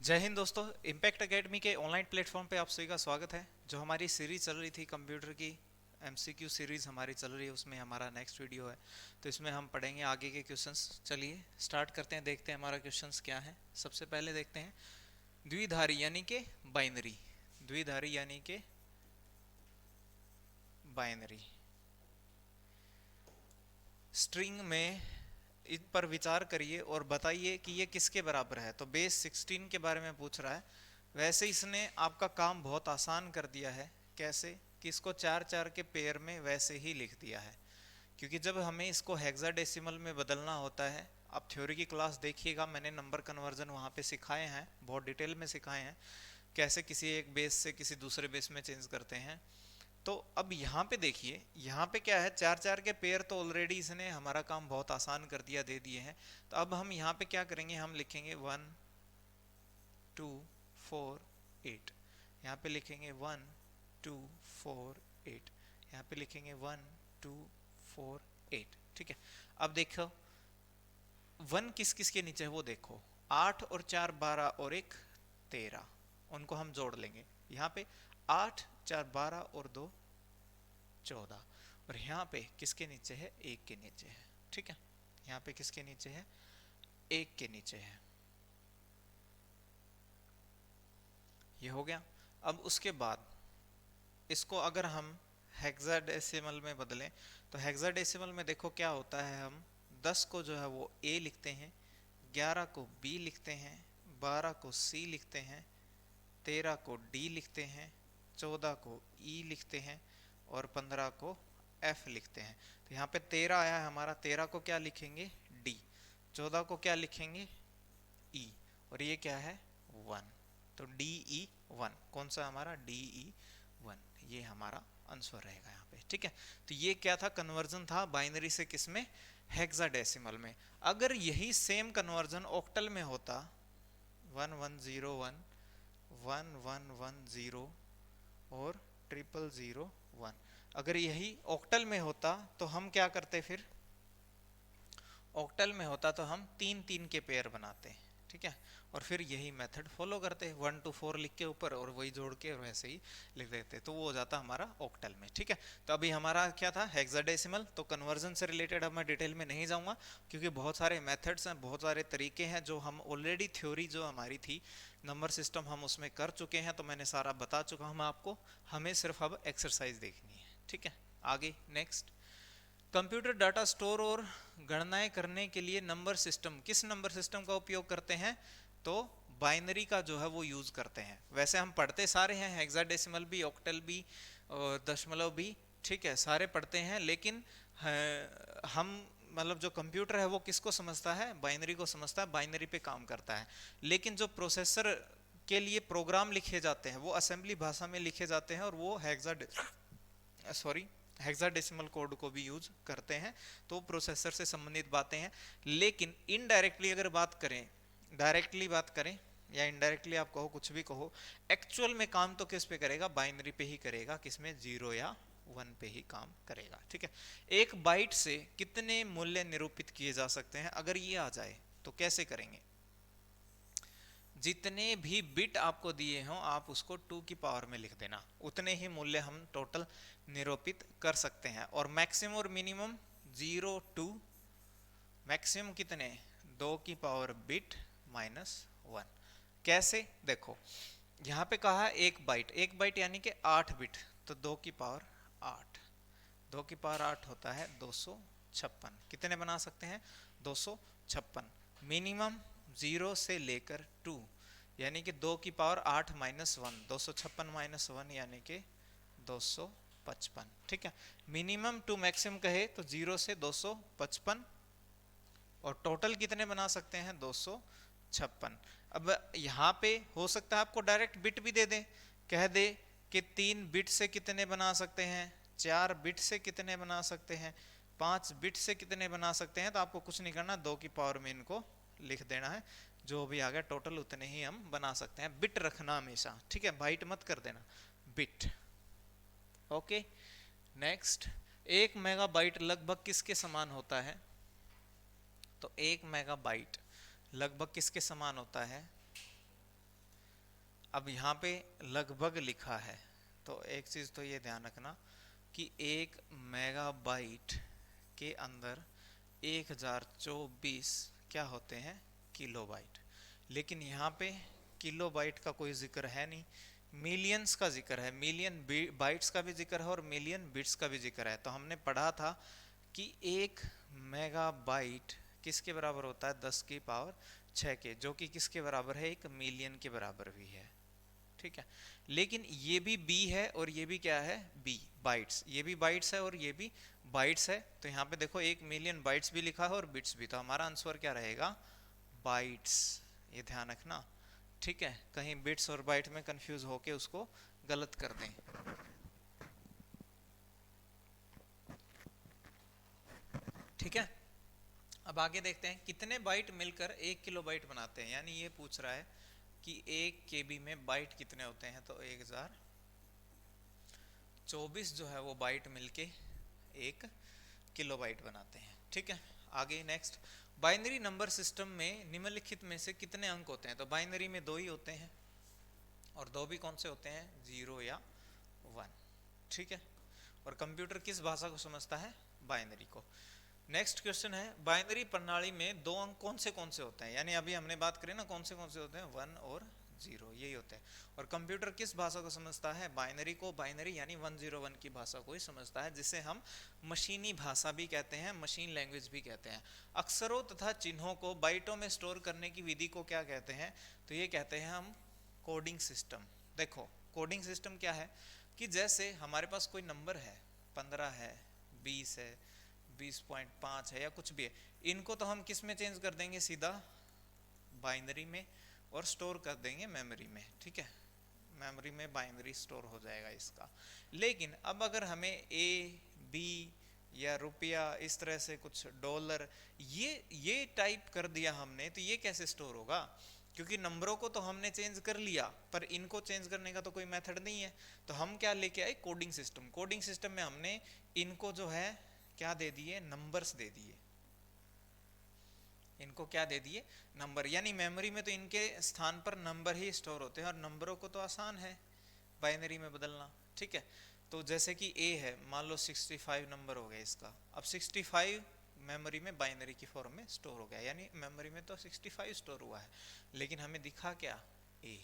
जय हिंद दोस्तों। Impact academy के ऑनलाइन प्लेटफॉर्म पे आप सभी का स्वागत है। जो हमारी सीरीज चल रही थी कंप्यूटर की, एमसीक्यू सीरीज हमारी चल रही है, उसमें हमारा नेक्स्ट वीडियो है। तो इसमें हम पढ़ेंगे आगे के क्वेश्चंस। चलिए स्टार्ट करते हैं, देखते हैं हमारा क्वेश्चंस क्या है। सबसे पहले देखते हैं द्विधारी यानी कि बाइनरी। द्विधारी यानी कि बाइनरी स्ट्रिंग में इन पर विचार करिए और बताइए कि ये किसके बराबर है। तो बेस 16 के बारे में पूछ रहा है। वैसे इसने आपका काम बहुत आसान कर दिया है। कैसे कि इसको चार चार के पेयर में वैसे ही लिख दिया है, क्योंकि जब हमें इसको हेक्साडेसिमल में बदलना होता है। आप थ्योरी की क्लास देखिएगा, मैंने नंबर कन्वर्जन वहाँ पे सिखाए हैं, बहुत डिटेल में सिखाए हैं कैसे किसी एक बेस से किसी दूसरे बेस में चेंज करते हैं। तो अब यहाँ पे देखिए, यहाँ पे क्या है, चार चार के पेयर तो ऑलरेडी इसने हमारा काम बहुत आसान कर दिया, दे दिए हैं। तो अब हम यहाँ पे क्या करेंगे, हम लिखेंगे 1 2 4 8। यहाँ पे लिखेंगे 1 2 4 8। यहाँ पे लिखेंगे 1 2 4 8। ठीक है। अब देखो वन किस किस के नीचे है वो देखो। 8 और 4 12 और एक 13, उनको हम जोड़ लेंगे। यहाँ पे 8 4 12 और 2 14। और यहाँ पे किसके नीचे है, एक के नीचे है। ठीक है। यहाँ पे किसके नीचे है, एक के नीचे है। ये हो गया। अब उसके बाद इसको अगर हम हेक्साडेसिमल में बदलें तो हेक्साडेसिमल में देखो क्या होता है। हम 10 को जो है वो ए लिखते हैं, 11 को बी लिखते हैं, 12 को सी लिखते हैं, 13 को डी लिखते हैं, 14 को ई लिखते हैं और 15 को एफ लिखते हैं। तो यहाँ पे 13 आया है हमारा, 13 को क्या लिखेंगे, डी। 14 को क्या लिखेंगे, ई। और ये क्या है, 1। तो डी ई 1 कौन सा हमारा, डी ई 1, ये हमारा आंसर रहेगा यहाँ पे। ठीक है। तो ये क्या था, कन्वर्जन था बाइनरी से किसमें, हेक्साडेसिमल में। अगर यही सेम कन्वर्जन ऑक्टल में होता, 1101 1110 और 0001, अगर यही ऑक्टल में होता तो हम क्या करते, फिर ऑक्टल में होता तो हम 3 3 के पेयर बनाते। ठीक है। और फिर यही मेथड फॉलो करते, 1 2 4 लिख के ऊपर और वही जोड़ के वैसे ही लिख देते, तो वो हो जाता हमारा ऑक्टल में। ठीक है। तो अभी हमारा क्या था, हेक्साडेसिमल। तो कन्वर्जन से रिलेटेड अब मैं डिटेल में नहीं जाऊंगा, क्योंकि बहुत सारे मेथड्स हैं, बहुत सारे तरीके हैं जो हम ऑलरेडी थ्योरी जो हमारी थी नंबर सिस्टम हम उसमें कर चुके हैं, तो मैंने सारा बता चुका हूँ आपको। हमें सिर्फ अब एक्सरसाइज देखनी है। ठीक है। आगे नेक्स्ट, कंप्यूटर डाटा स्टोर और गणनाएं करने के लिए नंबर सिस्टम, किस नंबर सिस्टम का उपयोग करते हैं, तो बाइनरी का जो है वो यूज करते हैं। वैसे हम पढ़ते सारे हैं, हेक्साडेसिमल भी, ऑक्टल भी और दशमलव भी। ठीक है, सारे पढ़ते हैं, लेकिन हम मतलब जो कंप्यूटर है वो किसको समझता है, बाइनरी को समझता है, बाइनरी पे काम करता है। लेकिन जो प्रोसेसर के लिए प्रोग्राम लिखे जाते हैं वो असेंबली भाषा में लिखे जाते हैं, और वो हेक्साडेसिमल कोड को भी यूज करते हैं। तो प्रोसेसर से संबंधित बातें हैं। लेकिन इनडायरेक्टली अगर बात करें, डायरेक्टली बात करें या इनडायरेक्टली आप कहो, कुछ भी कहो, एक्चुअल में काम तो किस पे करेगा, बाइनरी पे ही करेगा। किसमें, 0 या 1 पे ही काम करेगा। ठीक है। एक बाइट से कितने मूल्य निरूपित किए जा सकते हैं, अगर ये आ जाए तो कैसे करेंगे। जितने भी बिट आपको दिए हों आप उसको 2 की पावर में लिख देना, उतने ही मूल्य हम टोटल निरूपित कर सकते हैं। और मैक्सिमम और मिनिमम 0 2, मैक्सिमम कितने, 2 की पावर बिट -1। कैसे, देखो यहाँ पे कहा है एक बाइट, एक बाइट यानी कि 8 बिट, तो 2 की पावर 8, 2 की पावर 8 होता है 256। कितने बना सकते हैं, 256। मिनिमम 0 से लेकर 2, यानी कि 2 की पावर 8 -1, 256 -1 यानी कि 255। ठीक है। मिनिमम टू मैक्सिमम कहे तो 0 से 255, और टोटल कितने बना सकते हैं, 256। अब यहाँ पे हो सकता है आपको डायरेक्ट बिट भी दे दे, कह दे कि 3 बिट से कितने बना सकते हैं, 4 बिट से कितने बना सकते हैं, 5 बिट से कितने बना सकते हैं। तो आपको कुछ नहीं करना, 2 की पावर में इनको लिख देना है, जो भी आ गया टोटल उतने ही हम बना सकते हैं। बिट रखना हमेशा, ठीक है, बाइट मत कर देना, बिट। ओके। नेक्स्ट, 1 मेगाबाइट लगभग किसके समान होता है, तो 1 मेगाबाइट लगभग किसके समान होता है, अब यहाँ पे लगभग लिखा है, तो एक चीज तो ये ध्यान रखना कि 1 मेगाबाइट के अंदर 1024 क्या होते हैं, किलोबाइट। लेकिन यहाँ पे किलोबाइट का कोई जिक्र है नहीं, मिलियंस का जिक्र है, मिलियन बाइट्स का भी जिक्र है और मिलियन बिट्स का भी जिक्र है। तो हमने पढ़ा था कि 1 मेगाबाइट किसके बराबर होता है, 10 की पावर 6 के, जो कि किसके बराबर है, 1 मिलियन के बराबर भी है। ठीक है, लेकिन ये भी बी है और ये भी क्या है, बी बाइट्स, ये भी बाइट्स है और ये भी बाइट्स है। तो यहाँ पे देखो 1 मिलियन बाइट्स भी लिखा है और बिट्स भी, तो हमारा आंसर क्या रहेगा, बाइट्स। ये ध्यान रखना, ठीक है, कहीं बिट्स और बाइट में कंफ्यूज होके उसको गलत कर दें। ठीक है, अब आगे देखते हैं कितने बाइट मिलकर 1 किलोबाइट बनाते हैं। यानी ये पूछ रहा है कि 1 KB में बाइट कितने होते हैं, तो 1024 जो है वो बाइट मिलके 1 किलोबाइट बनाते हैं। ठीक है, आगे नेक्स्ट, बाइनरी नंबर सिस्टम में निम्नलिखित में से कितने अंक होते हैं। तो बाइनरी में 2 ही होते हैं, और 2 भी कौन से होते हैं, 0 या 1। ठीक है, और कंप्यूटर किस भाषा को समझता है, बाइनरी को। नेक्स्ट क्वेश्चन है, बाइनरी प्रणाली में 2 अंक कौन से होते हैं। यानी अभी हमने बात करी ना कौन से होते हैं, 1 और 0, यही होते हैं। और कंप्यूटर किस भाषा को समझता है, बाइनरी को, बाइनरी यानी 101 की भाषा को ही समझता है, जिसे हम मशीनी भाषा भी कहते हैं, मशीन लैंग्वेज भी कहते हैं। अक्षरों तथा चिन्हों को बाइटों में स्टोर करने की विधि को क्या कहते हैं, तो ये कहते हैं हम कोडिंग सिस्टम। देखो कोडिंग सिस्टम क्या है कि जैसे हमारे पास कोई नंबर है, 15 है, 20 है, 20.5 है या कुछ भी है, इनको तो हम किस में चेंज कर देंगे, सीधा बाइनरी में, और स्टोर कर देंगे मेमोरी में। ठीक है, मेमोरी में बाइनरी स्टोर हो जाएगा इसका। लेकिन अब अगर हमें ए, बी या रुपया, इस तरह से कुछ डॉलर, ये टाइप कर दिया हमने, तो ये कैसे स्टोर होगा, क्योंकि नंबरों को तो हमने चेंज कर लिया, पर इनको चेंज करने का तो कोई मेथड नहीं है। तो हम क्या लेके आए, कोडिंग सिस्टम। कोडिंग सिस्टम में हमने इनको जो है क्या दे दिए, नंबर्स दे दिए, इनको क्या दे दिए, नंबर। यानी मेमोरी में तो इनके स्थान पर नंबर ही स्टोर होते हैं, और नंबरों को तो आसान है बाइनरी में बदलना। ठीक है, तो जैसे कि ए है, मान लो 65 नंबर हो गया इसका, अब 65 मेमोरी में बाइनरी की फॉर्म में स्टोर हो गया, यानी मेमोरी में तो 65 स्टोर हुआ है, लेकिन हमें दिखा क्या, ए।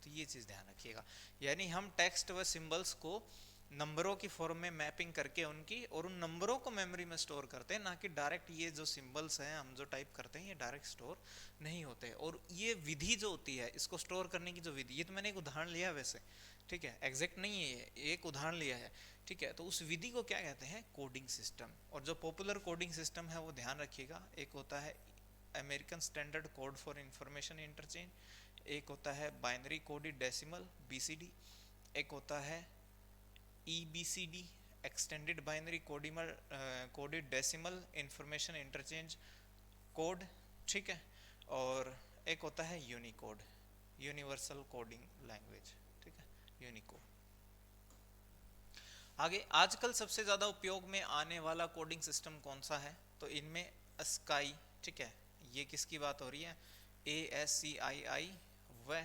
तो ये चीज ध्यान रखिएगा, यानी हम टेक्स्ट व सिंबल्स को नंबरों की फॉर्म में मैपिंग करके उनकी, और उन नंबरों को मेमोरी में स्टोर करते हैं, ना कि डायरेक्ट ये जो सिंबल्स हैं हम जो टाइप करते हैं ये डायरेक्ट स्टोर नहीं होते। और ये विधि जो होती है इसको स्टोर करने की जो विधि, ये तो मैंने एक उदाहरण लिया वैसे, ठीक है, एग्जैक्ट नहीं है ये, एक उदाहरण लिया है। ठीक है, तो उस विधि को क्या कहते हैं, कोडिंग सिस्टम। और जो पॉपुलर कोडिंग सिस्टम है वो ध्यान रखिएगा, एक होता है American standard code for information interchange, एक होता है बाइनरी कोडेड डेसिमल BCD, एक होता है EBCD extended binary coded decimal information interchange code. ठीक है, और एक होता है यूनिकोड, यूनिवर्सल कोडिंग लैंग्वेज। ठीक है, यूनिकोड। आगे, आजकल सबसे ज्यादा उपयोग में आने वाला कोडिंग सिस्टम कौन सा है, तो इनमें स्काई, ठीक है, ये किसकी बात हो रही है, ASCII, व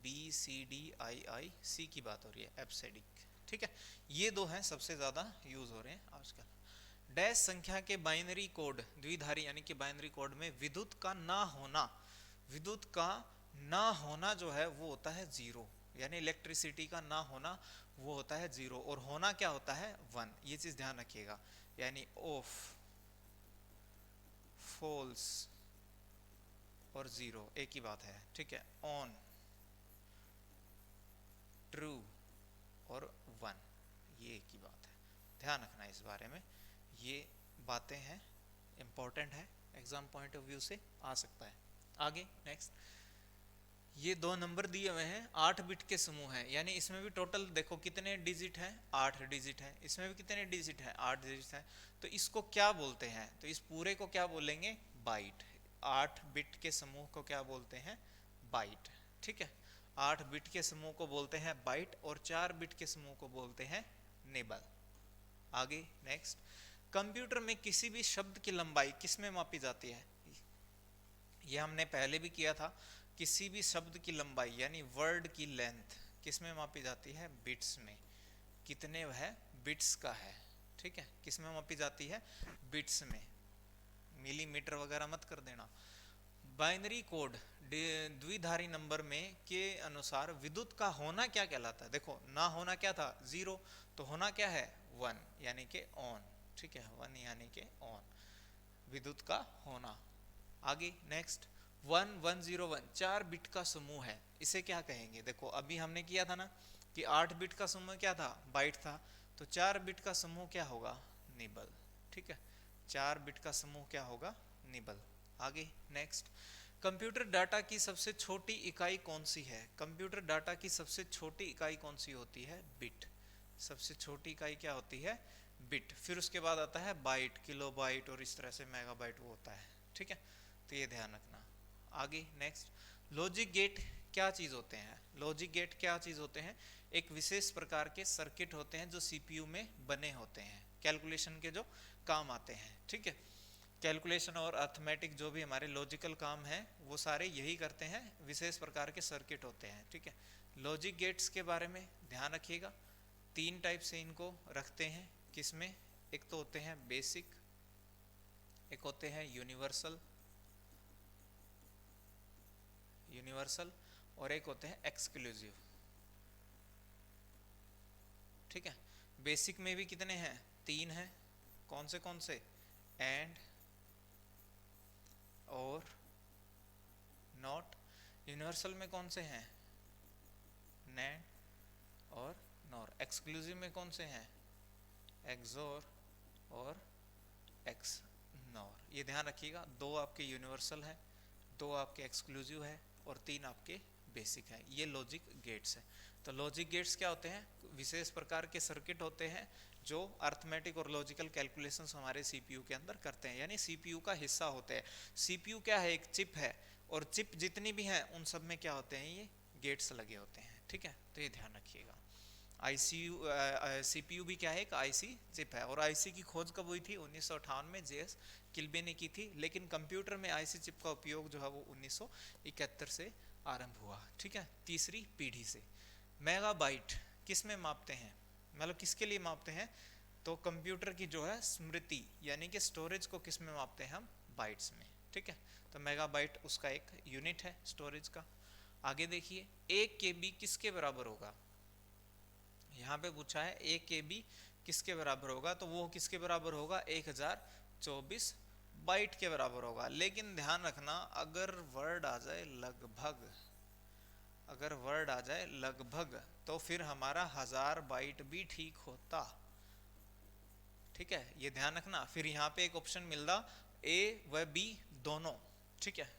EBCDIIC की बात हो रही है, एब्सेडिक। ठीक है, ये 2 हैं सबसे ज्यादा यूज हो रहे हैं आजकल। डैश संख्या के बाइनरी कोड, द्विधारी यानी कि बाइनरी कोड में विद्युत का ना होना, विद्युत का ना होना जो है वो होता है 0, यानी इलेक्ट्रिसिटी का ना होना वो होता है 0, और होना क्या होता है 1। ये चीज ध्यान रखिएगा, यानी ऑफ, फॉल्स और 0 एक ही बात है। ठीक है, ऑन, ट्रू और 1 ये एक ही बात है, ध्यान रखना इस बारे में, ये बातें हैं, इंपॉर्टेंट है, एग्जाम पॉइंट ऑफ व्यू से आ सकता है। आगे नेक्स्ट, ये 2 नंबर दिए हुए हैं, 8 बिट के समूह हैं, यानी इसमें भी टोटल देखो कितने डिजिट हैं, 8 डिजिट हैं, इसमें भी कितने डिजिट हैं, 8 डिजिट हैं। तो इसको क्या बोलते हैं, तो इस पूरे को क्या बोलेंगे, बाइट। 8 बिट के समूह को क्या बोलते हैं, बाइट। ठीक है, 8 बिट के समूह को बोलते हैं बाइट, और 4 बिट के समूह को बोलते हैं नेबल। आगे नेक्स्ट, कंप्यूटर में किसी भी शब्द की लंबाई किस में मापी जाती है, ये हमने पहले भी किया था, किसी भी शब्द की लंबाई यानी वर्ड की लेंथ किस में मापी जाती है? बिट्स में। कितने वह बिट्स का है, ठीक है, किस में मापी जाती है? बिट्स में। मिलीमीटर वगैरह मत कर देना। बाइनरी कोड द्विधारी नंबर में के अनुसार विद्युत का होना क्या कहलाता है? देखो ना होना क्या था? 0, तो होना क्या है? 1 यानी कि ऑन, ठीक है, 1 यानी कि ऑन, विद्युत का होना। आगे नेक्स्ट 1101 4 बिट का समूह है, इसे क्या कहेंगे? देखो अभी हमने किया था ना कि 8 बिट का समूह क्या था? बाइट था। तो 4 बिट का समूह क्या होगा? निबल, ठीक है, 4 बिट का समूह क्या होगा? निबल। आगे नेक्स्ट, कंप्यूटर डाटा की सबसे छोटी इकाई कौन सी है? कंप्यूटर डाटा की सबसे छोटी इकाई कौन सी होती है? बिट। सबसे छोटी इकाई क्या होती है? बिट। फिर उसके बाद आता है बाइट, किलो बाइट और इस तरह से मेगाबाइट वो होता है, ठीक है, तो ये ध्यान रखना। आगे नेक्स्ट, लॉजिक गेट क्या चीज होते हैं? लॉजिक गेट क्या चीज होते हैं? एक विशेष प्रकार के सर्किट होते हैं जो सीपीयू में बने होते हैं, कैलकुलेशन के जो काम आते हैं, ठीक है, कैलकुलेशन और अर्थमेटिक जो भी हमारे लॉजिकल काम है वो सारे यही करते हैं, विशेष प्रकार के सर्किट होते हैं, ठीक है। लॉजिक गेट्स के बारे में ध्यान रखिएगा, 3 टाइप से इनको रखते हैं, किसमें? एक तो होते हैं बेसिक, एक होते हैं यूनिवर्सल, यूनिवर्सल, और एक होते हैं एक्सक्लूसिव, ठीक है। बेसिक में भी कितने हैं? 3 हैं। कौन से? एंड, और, नॉट। यूनिवर्सल में कौन से हैं? नैंड और नॉर। एक्सक्लूसिव में कौन से हैं? एक्सोर और एक्स नॉर। ये ध्यान रखिएगा, 2 आपके यूनिवर्सल है, 2 आपके एक्सक्लूसिव है और 3 आपके बेसिक है। ये लॉजिक गेट्स है। तो लॉजिक गेट्स क्या होते हैं? विशेष प्रकार के सर्किट होते हैं जो अर्थमेटिक और लॉजिकल कैलकुलेशंस हमारे सीपीयू के अंदर करते हैं, यानी सीपीयू का हिस्सा होते हैं। सीपीयू क्या है? एक चिप है, और चिप जितनी भी हैं उन सब में क्या होते हैं? ये गेट्स लगे होते हैं, ठीक है, तो ये ध्यान रखिएगा। आईसीयू सीपीयू भी क्या है? एक आईसी चिप है, और आईसी की खोज कब हुई थी? 1958 में जेएस किल्बे ने की थी, लेकिन कंप्यूटर में आईसी चिप का उपयोग जो है वो 1971 से आरंभ हुआ, ठीक है, तीसरी पीढ़ी से। मेगाबाइट किस में मापते हैं? मतलब किसके लिए मापते हैं? तो कंप्यूटर की जो है स्मृति यानी कि स्टोरेज को किस में मापते हैं हम? बाइट्स में, ठीक है, तो मेगाबाइट उसका एक यूनिट है स्टोरेज का। आगे देखिए, 1 केबी किसके बराबर होगा? यहाँ पे पूछा है 1 केबी किसके बराबर होगा, तो वो किसके बराबर होगा? 1024 बाइट के बराबर होगा। लेकिन ध्यान रखना, अगर वर्ड आ जाए लगभग, अगर वर्ड आ जाए लगभग, तो फिर हमारा 1000 बाइट भी ठीक होता, ठीक है, ये ध्यान रखना। फिर यहाँ पे एक ऑप्शन मिलता ए व बी दोनों, ठीक है,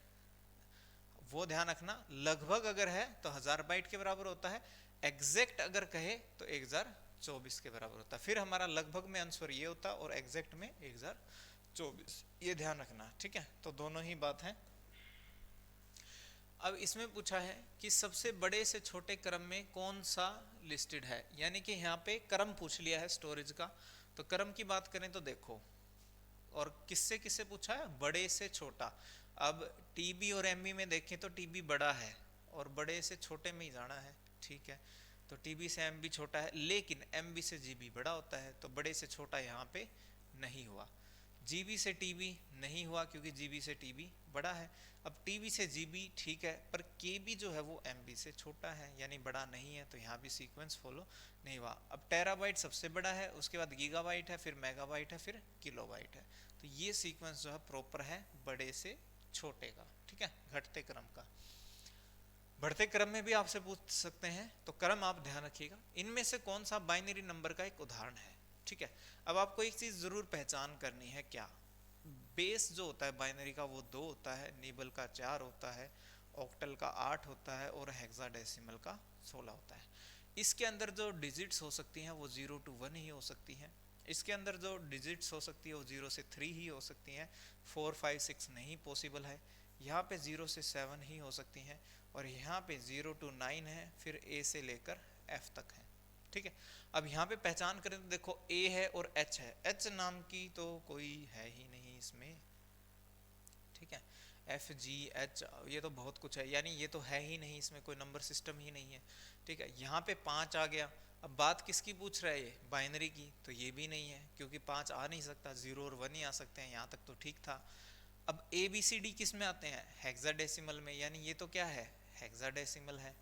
वो ध्यान रखना। लगभग अगर है तो 1000 बाइट के बराबर होता है, एग्जैक्ट अगर कहे तो 1024 के बराबर होता है। फिर हमारा लगभग में आंसर ये होता और एग्जैक्ट में 1024, ये ध्यान रखना, ठीक है, तो दोनों ही बात है। अब इसमें पूछा है कि सबसे बड़े से छोटे क्रम में कौन सा लिस्टेड है, यानी कि यहाँ पे क्रम पूछ लिया है स्टोरेज का। तो क्रम की बात करें तो देखो, और किससे किससे पूछा है? बड़े से छोटा। अब टीबी और एमबी में देखें तो टीबी बड़ा है और बड़े से छोटे में ही जाना है, ठीक है, तो टीबी से एमबी छोटा है, लेकिन एमबी से जीबी बड़ा होता है, तो बड़े से छोटा यहाँ पे नहीं हुआ। जीबी से टीबी नहीं हुआ क्योंकि जीबी से टीबी बड़ा है। अब टीबी से जीबी ठीक है, पर केबी जो है वो एमबी से छोटा है यानी बड़ा नहीं है, तो यहाँ भी सीक्वेंस फॉलो नहीं हुआ। अब टेराबाइट सबसे बड़ा है, उसके बाद गीगाबाइट है, फिर मेगाबाइट है, फिर किलोबाइट है, तो ये सीक्वेंस जो है प्रॉपर है बड़े से छोटे का, ठीक है, घटते क्रम का। बढ़ते क्रम में भी आपसे पूछ सकते हैं, तो क्रम आप ध्यान रखिएगा। इनमें से कौन सा बाइनरी नंबर का एक उदाहरण है, ठीक है। अब आपको एक चीज जरूर पहचान करनी है, क्या? बेस जो होता है बाइनरी का वो 2 होता है, निबल का 4 होता है, ऑक्टल का 8 होता है और हेक्साडेसिमल का 16 होता है। इसके अंदर जो डिजिट्स हो सकती हैं वो 0 to 1 ही हो सकती हैं। इसके अंदर जो डिजिट्स हो सकती है वो 0 से 3 ही हो सकती हैं, 4 5 6 नहीं पॉसिबल है। यहाँ पे 0 से 7 ही हो सकती हैं, और यहाँ पे 0 to 9 है, फिर ए से लेकर एफ तक है, ठीक है। अब यहाँ पे पहचान करें तो देखो ए है और एच है, एच नाम की तो कोई है ही नहीं इसमें, ठीक है, FGH, ये तो बहुत कुछ है, यानी ये तो है ही नहीं, इसमें कोई नंबर सिस्टम ही नहीं है। ठीक है, यहाँ पे 5 आ गया। अब बात किसकी पूछ रहा है ये, बाइनरी की, तो ये भी नहीं है क्योंकि 5 आ नहीं सकता, 0 और 1 ही आ सकते हैं, यहाँ तक तो ठीक था। अब ABCD किस में आते हैं, हेक्साडेसिमल में, यानी ये तो क्या है, हेक्साडेसिमल है,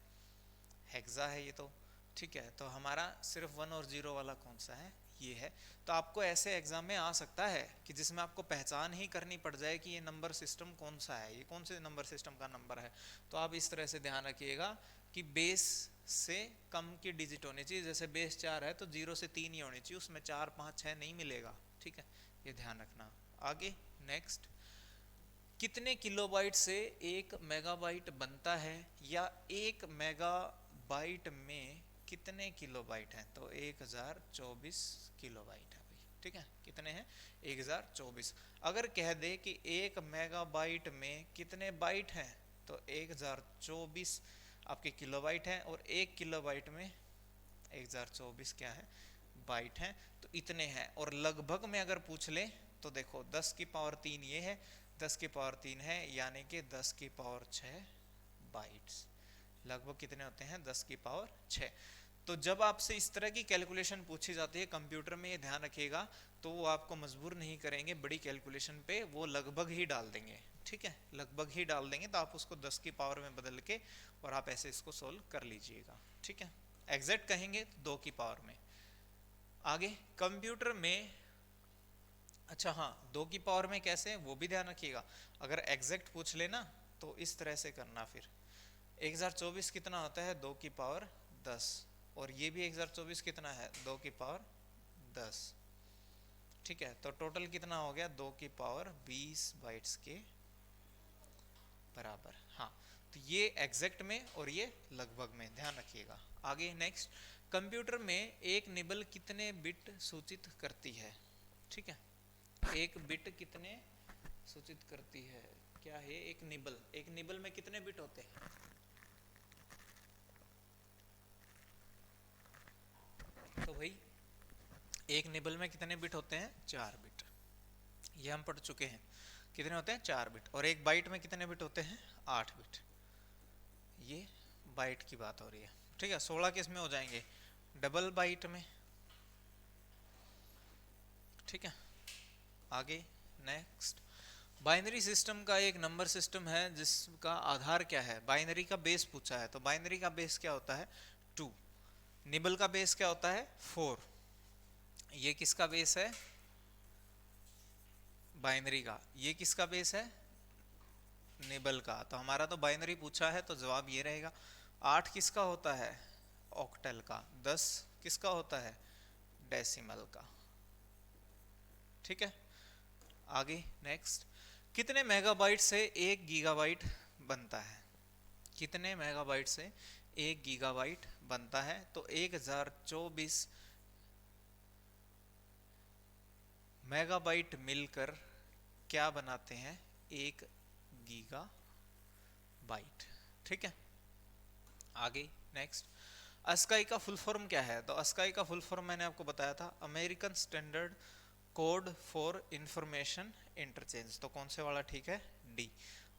हेक्सा है ये तो। ठीक है, तो हमारा सिर्फ 1 और 0 वाला कौन सा है, ये है। तो आपको ऐसे एग्जाम में आ सकता है कि जिसमें आपको पहचान ही करनी पड़ जाए कि ये नंबर सिस्टम कौन सा है, ये कौन से नंबर सिस्टम का नंबर है। तो आप इस तरह से ध्यान रखिएगा कि बेस से कम की डिजिट होनी चाहिए, जैसे बेस 4 है तो 0 से 3 ही होनी चाहिए, उसमें 4 5 6 नहीं मिलेगा। ठीक है, ये ध्यान रखना। आगे नेक्स्ट, कितने किलोबाइट से 1 मेगाबाइट बनता है, या 1 मेगाबाइट में कितने किलोबाइट हैं, तो 1024 किलोबाइट है भाई। ठीक है, कितने हैं, 1024। अगर कह दे कि 1 मेगाबाइट में कितने बाइट हैं, तो 1024 आपके किलोबाइट हैं, और 1 किलोबाइट में 1024 क्या है, बाइट हैं, तो इतने हैं। और लगभग में अगर पूछ ले तो देखो 10 की पावर 3 ये है, 10 की पावर 3 है, यानी कि 10 की पावर 6 बाइट्स। लगभग कितने होते हैं, 10 की पावर 6। तो जब आपसे इस तरह की कैलकुलेशन पूछी जाती है कंप्यूटर में, ये ध्यान रखिएगा, तो वो आपको मजबूर नहीं करेंगे बड़ी कैलकुलेशन पे, वो लगभग ही डाल देंगे। ठीक है, लगभग ही डाल देंगे, तो आप उसको 10 की पावर में बदल के और आप ऐसे इसको सोल्व कर लीजिएगा। ठीक है, एग्जैक्ट कहेंगे तो 2 की पावर में। आगे कंप्यूटर में, अच्छा हाँ, 2 की पावर में कैसे, वो भी ध्यान रखिएगा। अगर एग्जैक्ट पूछ लेना तो इस तरह से करना, फिर 1024 कितना होता है, 2 की पावर 10, और ये भी 1024 कितना है, 2 की पावर 10। ठीक है, तो टोटल कितना हो गया, 2 की पावर 20 बाइट्स के बराबर। हाँ, तो ये एग्जैक्ट में और ये लगभग में, ध्यान रखिएगा। आगे नेक्स्ट, कंप्यूटर में एक निबल कितने बिट सूचित करती है। ठीक है, एक बिट कितने सूचित करती है, क्या है एक निबल, एक निबल में कितने बिट होते हैं, तो भाई एक निबल में कितने बिट होते हैं, 4 बिट। ये हम पढ़ चुके हैं, कितने होते हैं, 4 बिट। और एक बाइट में कितने बिट होते हैं, 8 बिट। ये बाइट की बात हो रही है। ठीक है, 16 किस में हो जाएंगे, डबल बाइट में। ठीक है, आगे नेक्स्ट, बाइनरी सिस्टम का एक नंबर सिस्टम है जिसका आधार क्या है, बाइनरी का बेस पूछा है, तो बाइनरी का बेस क्या होता है, 2। निबल का बेस क्या होता है, 4। ये किसका बेस है, बाइनरी का। ये किसका बेस है, निबल का। तो हमारा तो बाइनरी पूछा है, तो जवाब ये रहेगा। 8 किसका होता है, ऑक्टल का। 10 किसका होता है, डेसिमल का। ठीक है, आगे नेक्स्ट, कितने मेगाबाइट से 1 गीगाबाइट बनता है, कितने मेगाबाइट से 1 गीगाबाइट बनता है, तो 1024 मेगाबाइट मिलकर क्या बनाते हैं, 1 गीगाबाइट। ठीक है, आगे नेक्स्ट, अस्काई का फुल फॉर्म क्या है, तो अस्काई का फुल फॉर्म मैंने आपको बताया था, American standard code for information interchange. तो कौन से वाला ठीक है, D,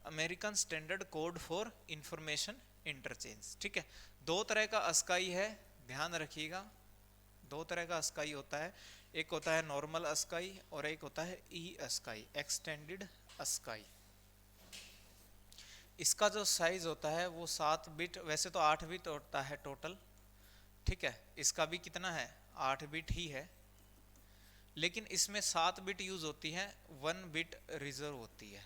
American standard code for information interchange. ठीक है, 2 तरह का अस्काई है, ध्यान रखिएगा। 2 तरह का अस्काई होता है, एक होता है नॉर्मल अस्काई और एक होता है ई अस्काई, एक्सटेंडेड अस्काई। इसका जो साइज होता है वो 7 बिट, वैसे तो 8 बिट होता है टोटल। ठीक है, इसका भी कितना है, 8 बिट ही है, लेकिन इसमें 7 बिट यूज होती है, 1 बिट रिजर्व होती है।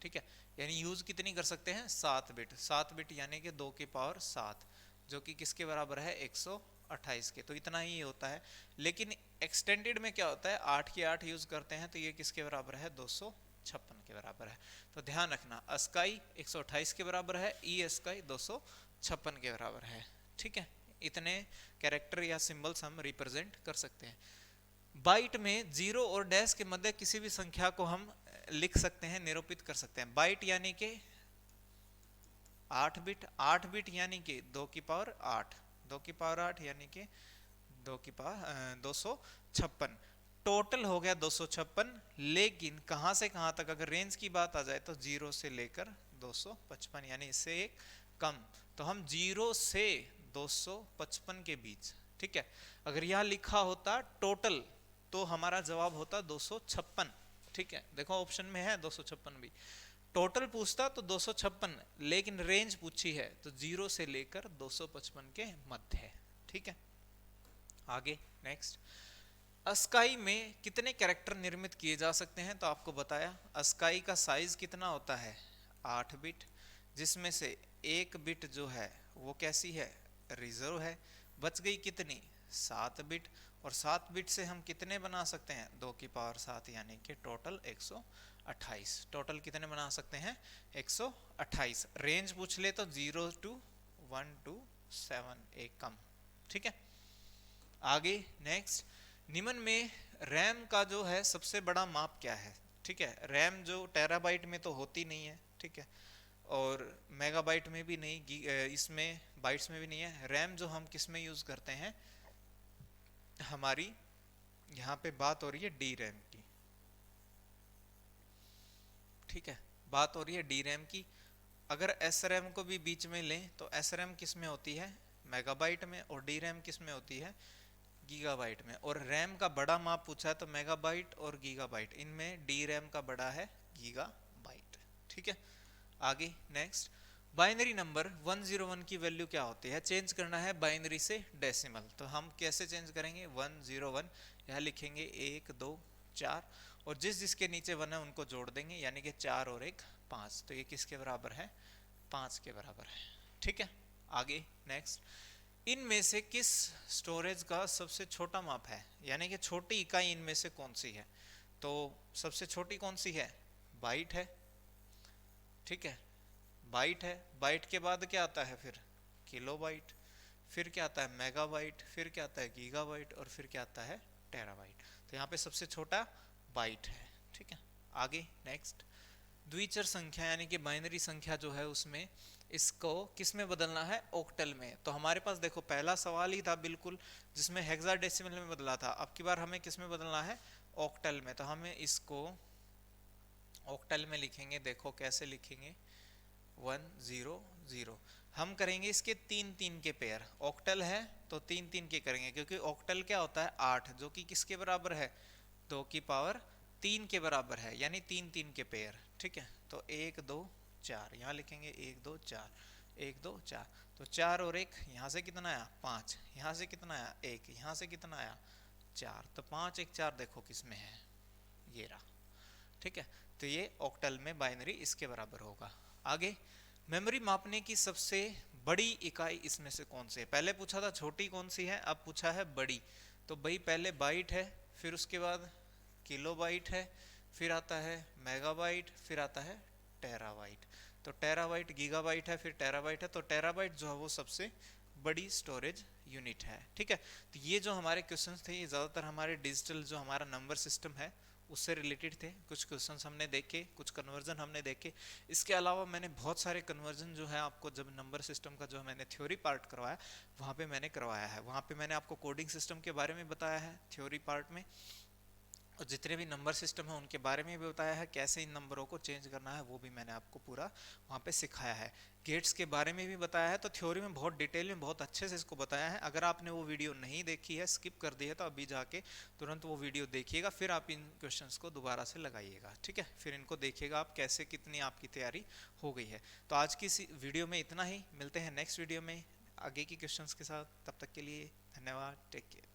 ठीक है, यानी यूज कितनी कर सकते हैं, 7 बिट। 7 बिट यानी कि 2 की पावर 7, जो कि किसके बराबर है, 128 के। तो इतना ही होता है। लेकिन एक्सटेंडेड में क्या होता है, 8 की 8 यूज करते हैं, तो ये किसके बराबर है, 256 के बराबर है। तो ध्यान रखना, अस्काई 128 के बराबर है, ई अस्काई 256 के बराबर है। ठीक है, इतने कैरेक्टर या सिंबल्स हम रिप्रेजेंट कर सकते हैं। बाइट में 0 और डैश के मध्य किसी भी संख्या को हम लिख सकते हैं, निरूपित कर सकते हैं। बाइट यानी कि 8 बिट, 8 बिट यानी कि 2 की पावर 8, 2 की पावर 8 यानी कि 2 की पावर 256। टोटल हो गया 256, लेकिन कहां से कहां तक अगर रेंज की बात आ जाए तो 0 से लेकर 255, यानी इससे एक कम। तो हम 0 से 255 के बीच, ठीक है। अगर यहां लिखा होता टोटल तो हमारा जवाब होता 256, ठीक है। देखो ऑप्शन में है 256 भी। टोटल पूछता तो 256, लेकिन रेंज पूछी है तो 0 से लेकर 255 के मध्य है, ठीक है। आगे नेक्स्ट, अस्काई में कितने कैरेक्टर निर्मित किए जा सकते हैं? तो आपको बताया अस्काई का साइज कितना होता है, 8 बिट, जिसमें से एक बिट जो है वो कैसी है, रिजर्व है। बच गई कितनी, 7 बिट, और 7 बिट से हम कितने बना सकते हैं, 2 की पावर 7, यानी कि टोटल 128। टोटल कितने बना सकते हैं, 128। रेंज पूछ ले तो 0 to 1 to 7, एक कम, ठीक है। आगे नेक्स्ट, निम्न में रैम का जो है सबसे बड़ा माप क्या है, ठीक है। रैम जो टेराबाइट में तो होती नहीं है, ठीक है, और मेगाबाइट में भी नहीं, इसमें बाइट्स में भी नहीं है। रैम जो हम किस में यूज करते हैं, हमारी यहाँ पे बात हो रही है डी रैम की, ठीक है, बात हो रही है डी रैम की। अगर एस रैम को भी बीच में लें तो एस रैम किस में होती है, मेगाबाइट में, और डी रैम किस में होती है, गीगाबाइट में। और रैम का बड़ा माप पूछा है तो मेगाबाइट और गीगाबाइट, इनमें डी रैम का बड़ा है गीगाबाइट, ठीक है। आगे नेक्स्ट, बाइनरी नंबर 101 की वैल्यू क्या होती है, चेंज करना है बाइनरी से डेसिमल। तो हम कैसे चेंज करेंगे, 101 यहाँ लिखेंगे 1 2 4, और जिस जिसके नीचे 1 है उनको जोड़ देंगे, यानी कि 4 और 1 5। तो ये किसके बराबर है, 5 के बराबर है, ठीक है। आगे नेक्स्ट, इनमें से किस स्टोरेज का सबसे छोटा माप है, यानी कि छोटी इकाई इनमें से कौन सी है। तो सबसे छोटी कौन सी है, बाइट है, ठीक है, बाइट है। बाइट के बाद क्या आता है फिर, किलोबाइट, फिर क्या आता है, मेगाबाइट, फिर क्या आता है, गीगाबाइट, और फिर क्या आता है, टेराबाइट। तो यहाँ पे सबसे छोटा बाइट है, ठीक है। आगे नेक्स्ट, द्विचर संख्या यानी कि बाइनरी संख्या जो है उसमें इसको किस में बदलना है, ऑक्टल में। तो हमारे पास देखो पहला सवाल ही था बिल्कुल जिसमें हेक्साडेसिमल में बदला था, अब की बार हमें किस में बदलना है, ऑक्टल में। तो हमें इसको ऑक्टल में लिखेंगे, देखो कैसे लिखेंगे, 100। हम करेंगे इसके 3 के पेयर, ऑक्टल है तो 3 के करेंगे, क्योंकि ऑक्टल क्या होता है 8, जो कि किसके बराबर है, 2 की पावर 3 के बराबर है, यानी 3 के पेयर, ठीक है। तो 1 2 4 यहाँ लिखेंगे, 1 2 4, 1 2 4। तो 4 और 1 यहाँ से कितना आया, 5, यहाँ से कितना आया 1, यहाँ से कितना आया 4। तो 5 1 4 देखो किस में है, ये रहा, ठीक है। तो ये ऑक्टल में बाइनरी इसके बराबर होगा। आगे, मेमोरी मापने की सबसे बड़ी इकाई इसमें से कौन सी है, पहले पूछा था छोटी कौन सी है, अब पूछा है बड़ी। तो भाई पहले बाइट है, फिर उसके बाद किलोबाइट है, फिर आता है मेगाबाइट, फिर आता है टेराबाइट। तो टेराबाइट, गीगाबाइट है, फिर टेराबाइट है। तो टेराबाइट जो है वो सबसे बड़ी स्टोरेज यूनिट है, ठीक है। तो ये जो हमारे क्वेश्चंस थे ये ज़्यादातर हमारे डिजिटल जो हमारा नंबर सिस्टम है उससे रिलेटेड थे। कुछ क्वेश्चंस हमने देखे, कुछ कन्वर्जन हमने देखे। इसके अलावा मैंने बहुत सारे कन्वर्जन जो है आपको, जब नंबर सिस्टम का जो मैंने थ्योरी पार्ट करवाया वहाँ पे मैंने करवाया है, वहाँ पे मैंने आपको कोडिंग सिस्टम के बारे में बताया है थ्योरी पार्ट में, और जितने भी नंबर सिस्टम है उनके बारे में भी बताया है, कैसे इन नंबरों को चेंज करना है वो भी मैंने आपको पूरा वहाँ पे सिखाया है। गेट्स के बारे में भी बताया है, तो थ्योरी में बहुत डिटेल में बहुत अच्छे से इसको बताया है। अगर आपने वो वीडियो नहीं देखी है, स्किप कर दी है, तो अभी जाके तुरंत वो वीडियो देखिएगा, फिर आप इन क्वेश्चंस को दोबारा से लगाइएगा, ठीक है। फिर इनको देखिएगा आप कैसे कितनी आपकी तैयारी हो गई है। तो आज की इस वीडियो में इतना ही, मिलते हैं नेक्स्ट वीडियो में आगे की क्वेश्चंस के साथ। तब तक के लिए धन्यवाद, टेक केयर।